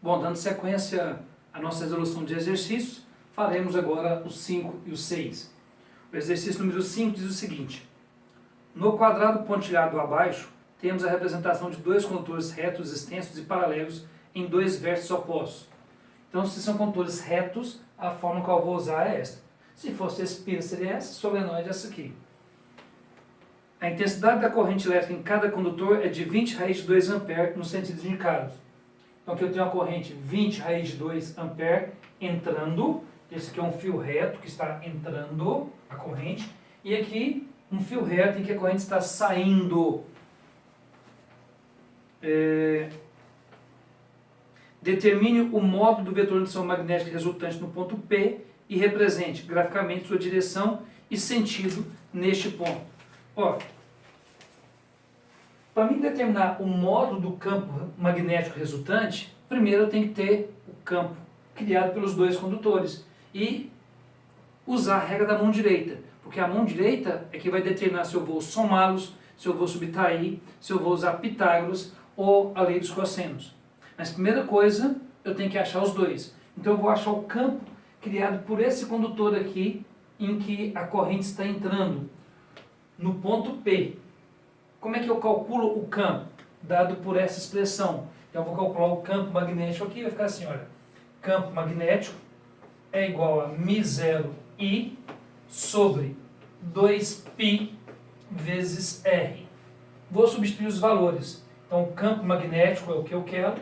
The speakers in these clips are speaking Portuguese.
Bom, dando sequência à nossa resolução de exercícios, faremos agora os 5 e os 6. O exercício número 5 diz o seguinte: no quadrado pontilhado abaixo, temos a representação de dois condutores retos, extensos e paralelos em dois vértices opostos. Então, se são condutores retos, a forma que eu vou usar é esta. Se fosse espira, seria essa, solenoide essa aqui. A intensidade da corrente elétrica em cada condutor é de 20 raiz de 2 A nos sentidos indicados. Então aqui eu tenho a corrente 20 raiz de 2 A entrando, esse aqui é um fio reto que está entrando a corrente, e aqui um fio reto em que a corrente está saindo. Determine o módulo do vetor de indução magnética resultante no ponto P e represente graficamente sua direção e sentido neste ponto. Ó, para mim determinar o módulo do campo magnético resultante, primeiro eu tenho que ter o campo criado pelos dois condutores e usar a regra da mão direita, porque a mão direita é que vai determinar se eu vou somá-los, se eu vou subtrair, se eu vou usar Pitágoras ou a lei dos cossenos. Mas primeira coisa, eu tenho que achar os dois. Então eu vou achar o campo criado por esse condutor aqui, em que a corrente está entrando, no ponto P. Como é que eu calculo o campo? Dado por essa expressão. Então eu vou calcular o campo magnético aqui, vai ficar assim, olha. Campo magnético é igual a μ0I sobre 2π vezes R. Vou substituir os valores. Então o campo magnético é o que eu quero.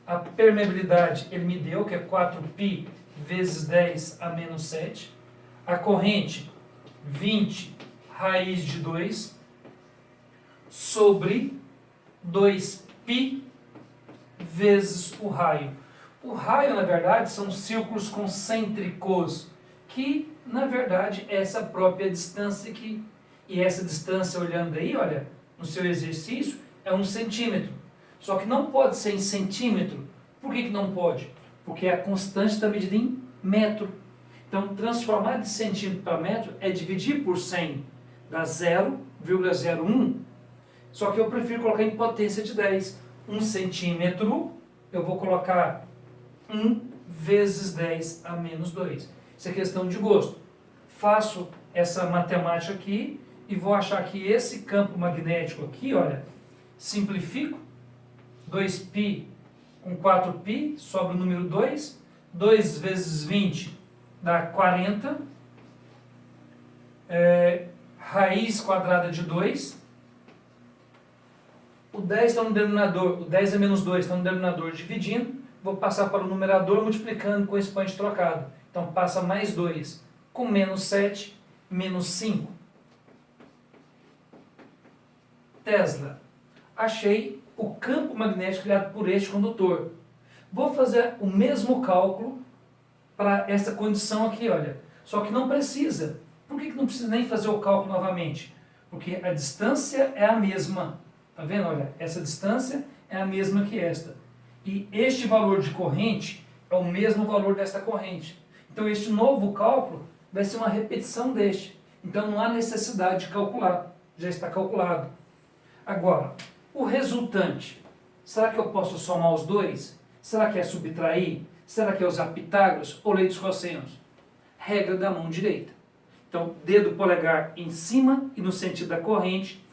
A permeabilidade ele me deu, que é 4π vezes 10 a menos 7. A corrente, 20 raiz de 2 sobre 2π vezes o raio. O raio, na verdade, são círculos concêntricos, que, na verdade, é essa própria distância aqui. E essa distância, olhando aí, olha, no seu exercício, é 1 centímetro. Só que não pode ser em centímetro. Por que não pode? Porque a constante está medida em metro. Então, transformar de centímetro para metro é dividir por 100, dá 0,01. Só que eu prefiro colocar em potência de 10. 1 centímetro, eu vou colocar 1 vezes 10 a menos 2. Isso é questão de gosto. Faço essa matemática aqui e vou achar que esse campo magnético aqui, olha, simplifico. 2π com 4π, sobra o número 2. 2 vezes 20 dá 40. Raiz quadrada de 2. O 10 está no denominador, o 10 é menos 2 está no denominador dividindo. Vou passar para o numerador multiplicando com o expoente trocado. Então passa mais 2 com menos 7, menos 5. Tesla. Achei o campo magnético criado por este condutor. Vou fazer o mesmo cálculo para essa condição aqui, olha. Só que não precisa. Por que não precisa nem fazer o cálculo novamente? Porque a distância é a mesma. Tá vendo? Olha, essa distância é a mesma que esta. E este valor de corrente é o mesmo valor desta corrente. Então este novo cálculo vai ser uma repetição deste. Então não há necessidade de calcular. Já está calculado. Agora, o resultante. Será que eu posso somar os dois? Será que é subtrair? Será que é usar Pitágoras ou lei dos cossenos? Regra da mão direita. Então, dedo polegar em cima e no sentido da corrente,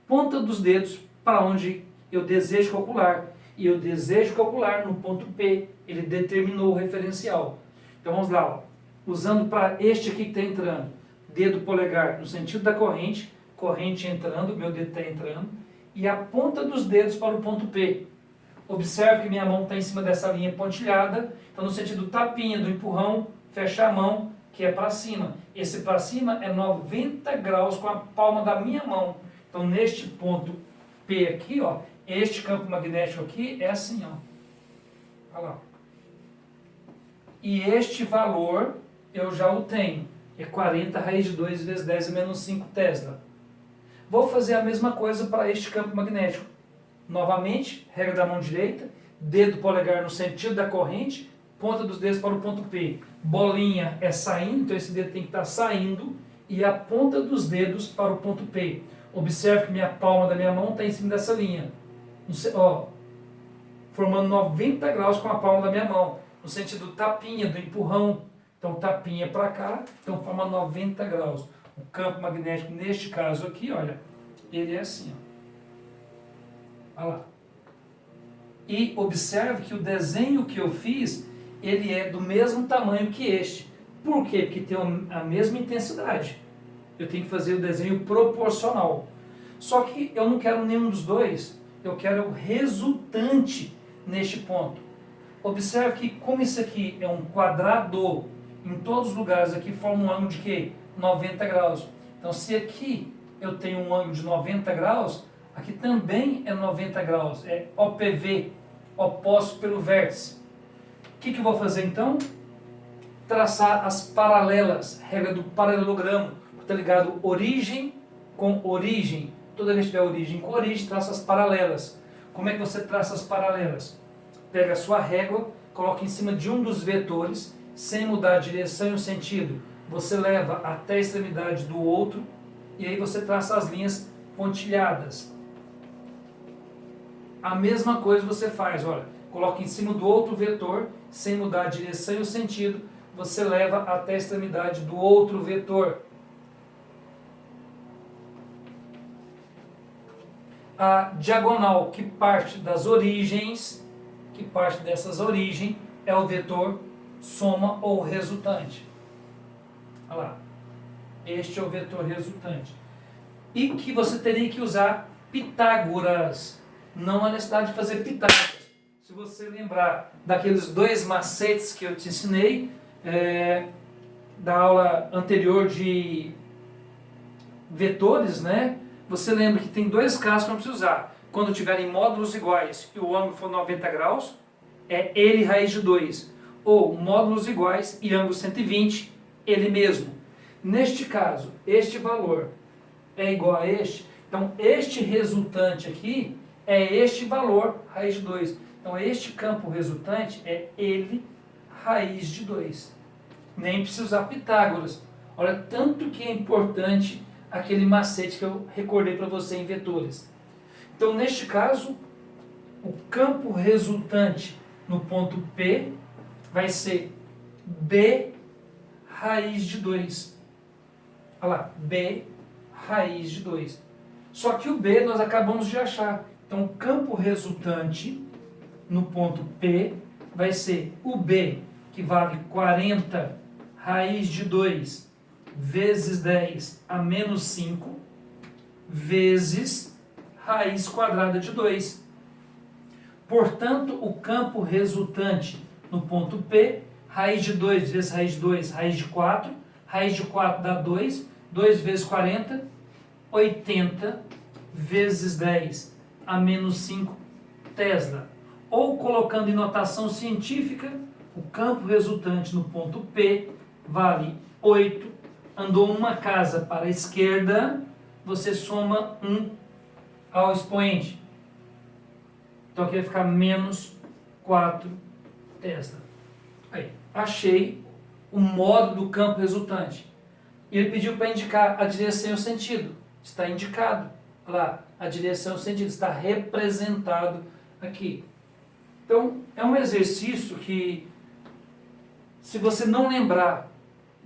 ponta dos dedos para onde eu desejo calcular. E eu desejo calcular no ponto P, ele determinou o referencial. Então vamos lá, ó. Usando para este aqui que está entrando, dedo polegar no sentido da corrente, corrente entrando, meu dedo está entrando, e a ponta dos dedos para o ponto P. Observe que minha mão está em cima dessa linha pontilhada, então no sentido tapinha do empurrão, fecha a mão, que é para cima. Esse para cima é 90 graus com a palma da minha mão. Então neste ponto P aqui, ó, este campo magnético aqui é assim, ó. Olha lá. E este valor eu já o tenho. É 40 raiz de 2 vezes 10 a menos 5 Tesla. Vou fazer a mesma coisa para este campo magnético. Novamente, regra da mão direita, dedo polegar no sentido da corrente, ponta dos dedos para o ponto P. Bolinha é saindo, então esse dedo tem que estar saindo, e a ponta dos dedos para o ponto P. Observe que minha palma da minha mão está em cima dessa linha. Ó, formando 90 graus com a palma da minha mão, no sentido tapinha, do empurrão. Então tapinha para cá, então forma 90 graus. O campo magnético, neste caso aqui, olha, ele é assim, ó. Olha lá. E observe que o desenho que eu fiz, ele é do mesmo tamanho que este. Por quê? Porque tem a mesma intensidade. Eu tenho que fazer o desenho proporcional. Só que eu não quero nenhum dos dois, eu quero o resultante neste ponto. Observe que como isso aqui é um quadrado, em todos os lugares aqui forma um ângulo de quê? 90 graus. Então se aqui eu tenho um ângulo de 90 graus, aqui também é 90 graus, é OPV, oposto pelo vértice. O que eu vou fazer então? Traçar as paralelas, regra do paralelogramo, está ligado origem com origem. Toda vez que tiver origem com origem, traça as paralelas. Como é que você traça as paralelas? Pega a sua régua, coloca em cima de um dos vetores, sem mudar a direção e o sentido. Você leva até a extremidade do outro, e aí você traça as linhas pontilhadas. A mesma coisa você faz, olha, coloca em cima do outro vetor, sem mudar a direção e o sentido, você leva até a extremidade do outro vetor. A diagonal que parte das origens, que parte dessas origens, é o vetor soma ou resultante. Olha lá, este é o vetor resultante. E que você teria que usar Pitágoras. Não há necessidade de fazer Pitágoras. Se você lembrar daqueles dois macetes que eu te ensinei, da aula anterior de vetores, né? Você lembra que tem dois casos que não precisa usar. Quando tiverem módulos iguais e o ângulo for 90 graus, é ele raiz de 2. Ou módulos iguais e ângulo 120, ele mesmo. Neste caso, este valor é igual a este, então este resultante aqui é este valor raiz de 2. Então este campo resultante é ele raiz de 2. Nem precisa usar Pitágoras. Olha, tanto que é importante aquele macete que eu recordei para você em vetores. Então, neste caso, o campo resultante no ponto P vai ser B raiz de 2. Olha lá, B raiz de 2. Só que o B nós acabamos de achar. Então, o campo resultante no ponto P vai ser o B, que vale 40 raiz de 2 vezes 10 a menos 5, vezes raiz quadrada de 2. Portanto, o campo resultante no ponto P, raiz de 2 vezes raiz de 2, raiz de 4 dá 2, 2 vezes 40, 80 vezes 10 a menos 5 Tesla. Ou, colocando em notação científica, o campo resultante no ponto P vale 8. Andou uma casa para a esquerda, você soma 1 ao expoente. Então aqui vai ficar menos 4 Tesla. Aí, achei o módulo do campo resultante. E ele pediu para indicar a direção e o sentido. Está indicado. Olha lá, a direção e o sentido está representado aqui. Então, é um exercício que, se você não lembrar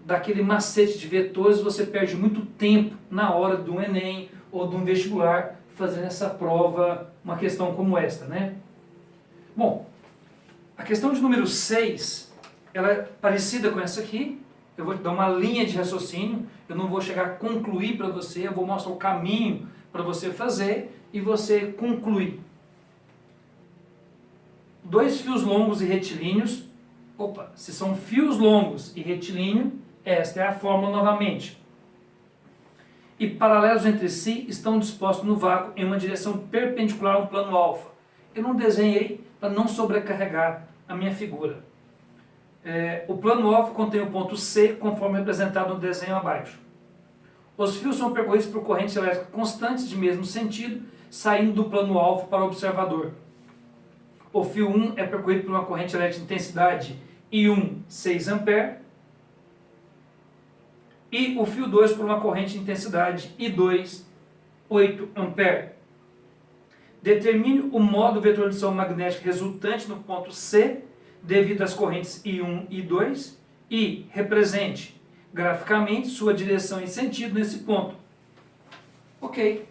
daquele macete de vetores, você perde muito tempo na hora do Enem ou de um vestibular fazendo essa prova, uma questão como esta, né? Bom, a questão de número 6, ela é parecida com essa aqui. Eu vou te dar uma linha de raciocínio, eu não vou chegar a concluir para você, eu vou mostrar o caminho para você fazer e você concluir. Dois fios longos e retilíneos. Opa, se são fios longos e retilíneo, esta é a fórmula novamente. E paralelos entre si estão dispostos no vácuo em uma direção perpendicular ao plano alfa. Eu não desenhei para não sobrecarregar a minha figura. O plano alfa contém o ponto C, conforme representado no desenho abaixo. Os fios são percorridos por correntes elétricas constantes de mesmo sentido, saindo do plano alfa para o observador. O fio 1 é percorrido por uma corrente elétrica de intensidade I1, 6 A, e o fio 2 por uma corrente de intensidade I2, 8 A. Determine o modo vetor de ação magnética resultante no ponto C, devido às correntes I1 e I2, e represente graficamente sua direção e sentido nesse ponto. Ok.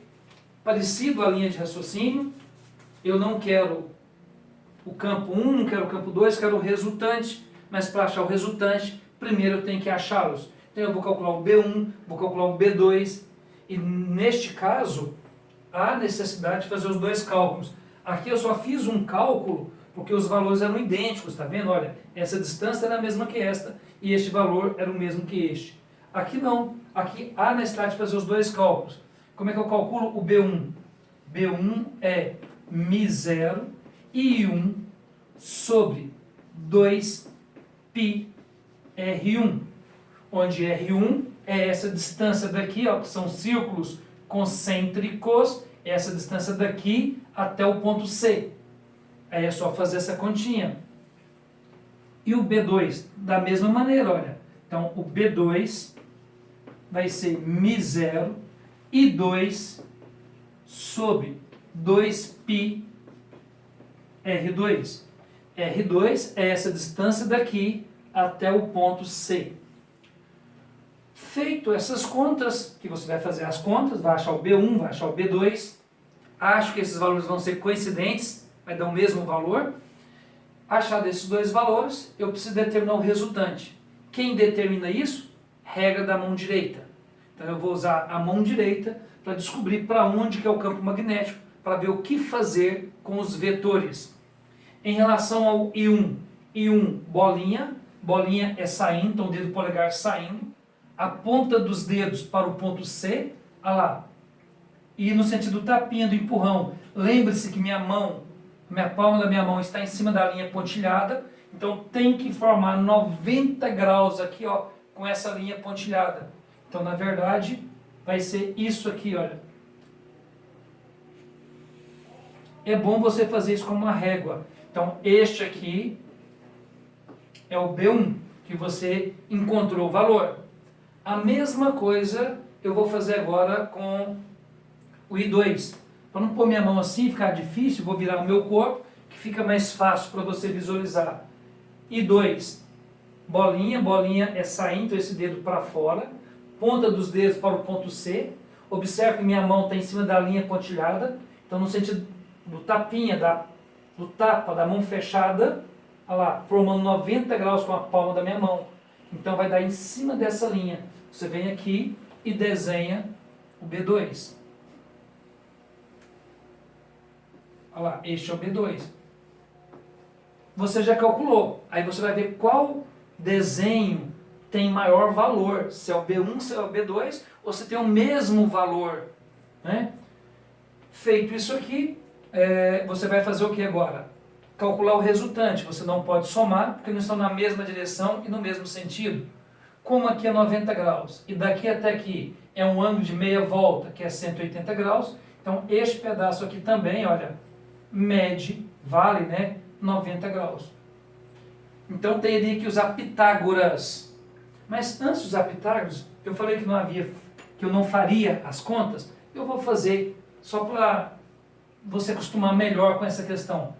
Parecido à linha de raciocínio, eu não quero o campo 1, não quero o campo 2, quero o resultante, mas para achar o resultante, primeiro eu tenho que achá-los. Então eu vou calcular o B1, vou calcular o B2, e neste caso, há necessidade de fazer os dois cálculos. Aqui eu só fiz um cálculo porque os valores eram idênticos, tá vendo? Olha, essa distância era a mesma que esta, e este valor era o mesmo que este. Aqui não, aqui há necessidade de fazer os dois cálculos. Como é que eu calculo o B1? B1 é μ0 I1 sobre 2πr1, onde R1 é essa distância daqui, ó, que são círculos concêntricos, essa distância daqui até o ponto C. Aí é só fazer essa continha. E o B2, da mesma maneira, olha. Então, o B2 vai ser μ0 I2 sobre 2πr2. R2 é essa distância daqui até o ponto C. Feito essas contas, que você vai fazer as contas, vai achar o B1, vai achar o B2. Acho que esses valores vão ser coincidentes, vai dar o mesmo valor. Achado esses dois valores, eu preciso determinar o resultante. Quem determina isso? Regra da mão direita. Então eu vou usar a mão direita para descobrir para onde que é o campo magnético, para ver o que fazer com os vetores. Em relação ao I1, I1 bolinha, bolinha é saindo, então o dedo polegar saindo, a ponta dos dedos para o ponto C, olha lá, e no sentido tapinha do empurrão. Lembre-se que minha palma da minha mão está em cima da linha pontilhada, então tem que formar 90 graus aqui, ó, com essa linha pontilhada. Então, na verdade, vai ser isso aqui, olha. É bom você fazer isso com uma régua. Então, este aqui é o B1, que você encontrou o valor. A mesma coisa eu vou fazer agora com o I2. Para não pôr minha mão assim, ficar difícil, vou virar o meu corpo, que fica mais fácil para você visualizar. I2, bolinha, bolinha é saindo, então esse dedo para fora, ponta dos dedos para o ponto C. Observe que minha mão está em cima da linha pontilhada, então no sentido do tapinha, do tapa, da mão fechada, olha lá, formando 90 graus com a palma da minha mão. Então vai dar em cima dessa linha. Você vem aqui e desenha o B2. Olha lá, este é o B2. Você já calculou. Aí você vai ver qual desenho tem maior valor. Se é o B1, se é o B2, ou se tem o mesmo valor. Né? Feito isso aqui, você vai fazer o que agora? Calcular o resultante. Você não pode somar, porque não estão na mesma direção e no mesmo sentido. Como aqui é 90 graus, e daqui até aqui é um ângulo de meia volta, que é 180 graus, então este pedaço aqui também, olha, mede, vale, né, 90 graus. Então teria que usar Pitágoras. Mas antes de usar Pitágoras, eu falei que eu não faria as contas, eu vou fazer só para você acostumar melhor com essa questão.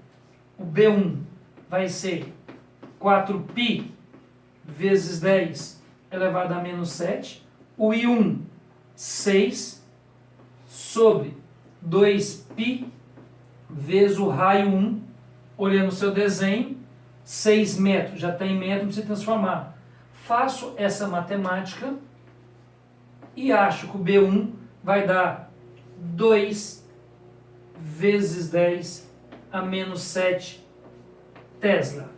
O B1 vai ser 4π vezes 10 elevado a menos 7. O I1, 6 sobre 2π vezes o raio 1. Olhando o seu desenho, 6 metros, já está em metro, precisa transformar. Faço essa matemática e acho que o B1 vai dar 2 vezes 10 a menos 7 Tesla.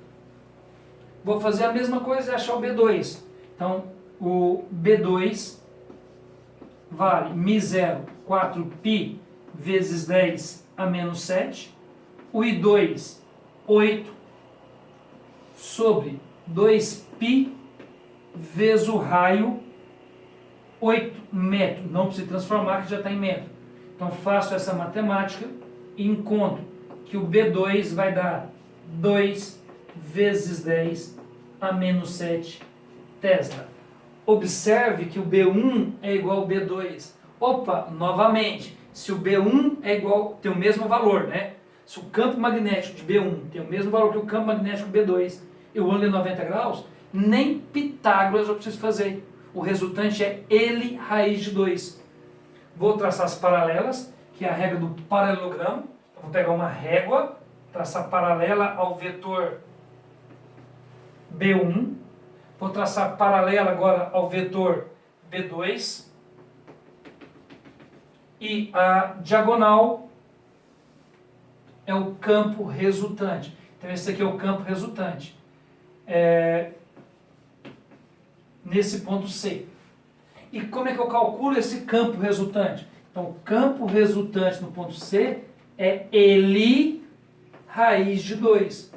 Vou fazer a mesma coisa e achar o B2. Então, o B2 vale μ0, 4π vezes 10 a menos 7. O I2, 8 sobre 2π vezes o raio, 8 metros. Não precisa transformar, que já está em metro. Então, faço essa matemática e encontro que o B2 vai dar 2 vezes 10 a menos 7 Tesla. Observe que o B1 é igual ao B2. Opa, novamente, se o B1 é igual, tem o mesmo valor, né? Se o campo magnético de B1 tem o mesmo valor que o campo magnético B2 e o ângulo é 90 graus, nem Pitágoras eu preciso fazer. O resultante é ele raiz de 2. Vou traçar as paralelas, que é a regra do paralelogramo. Eu vou pegar uma régua, traçar paralela ao vetor B1. Vou traçar paralela agora ao vetor B2. E a diagonal é o campo resultante. Então esse aqui é o campo resultante. Nesse ponto C. E como é que eu calculo esse campo resultante? Então o campo resultante no ponto C é ele raiz de 2.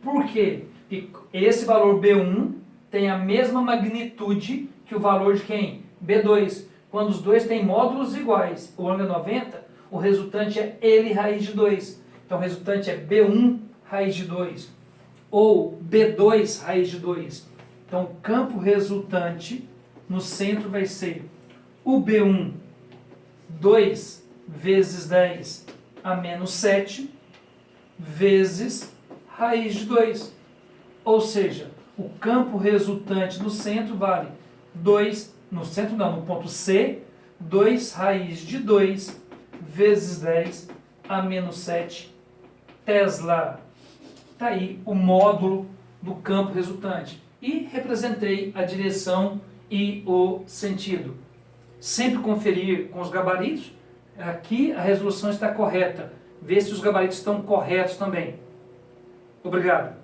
Por quê? Porque esse valor B1 tem a mesma magnitude que o valor de quem? B2. Quando os dois têm módulos iguais, o ângulo é 90, o resultante é ele raiz de 2. Então o resultante é B1 raiz de 2 ou B2 raiz de 2. Então o campo resultante no centro vai ser o B1, 2 vezes 10 a menos 7, vezes raiz de 2. Ou seja, o campo resultante no centro vale 2, no centro não, no ponto C, 2 raiz de 2 vezes 10 a menos 7 Tesla. Está aí o módulo do campo resultante. E representei a direção e o sentido. Sempre conferir com os gabaritos. Aqui a resolução está correta. Ver se os gabaritos estão corretos também. Obrigado.